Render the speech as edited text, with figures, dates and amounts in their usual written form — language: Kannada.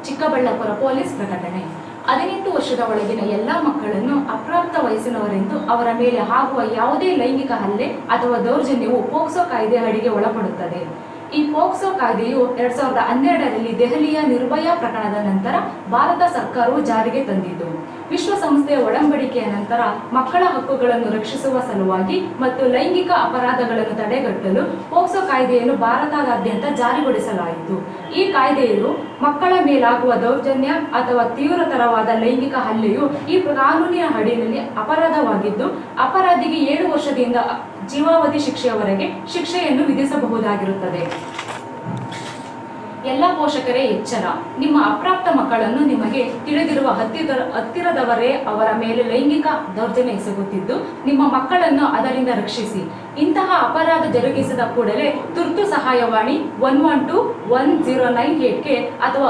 ಚಿಕ್ಕಬಳ್ಳಾಪುರ ಪೊಲೀಸ್ ಪ್ರಕಟಣೆ. 18 ವರ್ಷದ ಒಳಗಿನ ಎಲ್ಲಾ ಮಕ್ಕಳನ್ನು ಅಪ್ರಾಪ್ತ ವಯಸ್ಸಿನವರೆಂದು ಅವರ ಮೇಲೆ ಆಗುವ ಯಾವುದೇ ಲೈಂಗಿಕ ಹಲ್ಲೆ ಅಥವಾ ದೌರ್ಜನ್ಯವು ಪೋಕ್ಸೋ ಕಾಯ್ದೆ ಅಡಿಗೆ ಒಳಪಡುತ್ತದೆ. ಈ ಪೋಕ್ಸೋ ಕಾಯ್ದೆಯು 2012ರಲ್ಲಿ ದೆಹಲಿಯ ನಿರ್ಭಯಾ ಪ್ರಕರಣದ ನಂತರ ಭಾರತ ಸರ್ಕಾರವು ಜಾರಿಗೆ ತಂದಿದ್ದು, ವಿಶ್ವಸಂಸ್ಥೆಯ ಒಡಂಬಡಿಕೆಯ ನಂತರ ಮಕ್ಕಳ ಹಕ್ಕುಗಳನ್ನು ರಕ್ಷಿಸುವ ಸಲುವಾಗಿ ಮತ್ತು ಲೈಂಗಿಕ ಅಪರಾಧಗಳನ್ನು ತಡೆಗಟ್ಟಲು ಪೋಕ್ಸೋ ಕಾಯ್ದೆಯನ್ನು ಭಾರತದಾದ್ಯಂತ ಜಾರಿಗೊಳಿಸಲಾಯಿತು. ಈ ಕಾಯ್ದೆಯು ಮಕ್ಕಳ ಮೇಲಾಗುವ ದೌರ್ಜನ್ಯ ಅಥವಾ ತೀವ್ರತರವಾದ ಲೈಂಗಿಕ ಹಲ್ಲೆಯು ಈ ಕಾನೂನಿನ ಅಡಿಯಲ್ಲಿ ಅಪರಾಧವಾಗಿದ್ದು, ಅಪರಾಧಿಗೆ 7 ವರ್ಷದಿಂದ ಜೀವಾವಧಿ ಶಿಕ್ಷೆಯವರೆಗೆ ಶಿಕ್ಷೆಯನ್ನು ವಿಧಿಸಬಹುದಾಗಿರುತ್ತದೆ. ಎಲ್ಲ ಪೋಷಕರೇ ಎಚ್ಚರ. ನಿಮ್ಮ ಅಪ್ರಾಪ್ತ ಮಕ್ಕಳನ್ನು ನಿಮಗೆ ತಿಳಿದಿರುವ ಹತ್ತಿರದವರೇ ಅವರ ಮೇಲೆ ಲೈಂಗಿಕ ದೌರ್ಜನ್ಯ ಎಸಗುತ್ತಿದ್ದು, ನಿಮ್ಮ ಮಕ್ಕಳನ್ನು ಅದರಿಂದ ರಕ್ಷಿಸಿ. ಇಂತಹ ಅಪರಾಧ ಜರುಗಿಸಿದ ಕೂಡಲೇ ತುರ್ತು ಸಹಾಯವಾಣಿ 112 1098ಗೆ ಅಥವಾ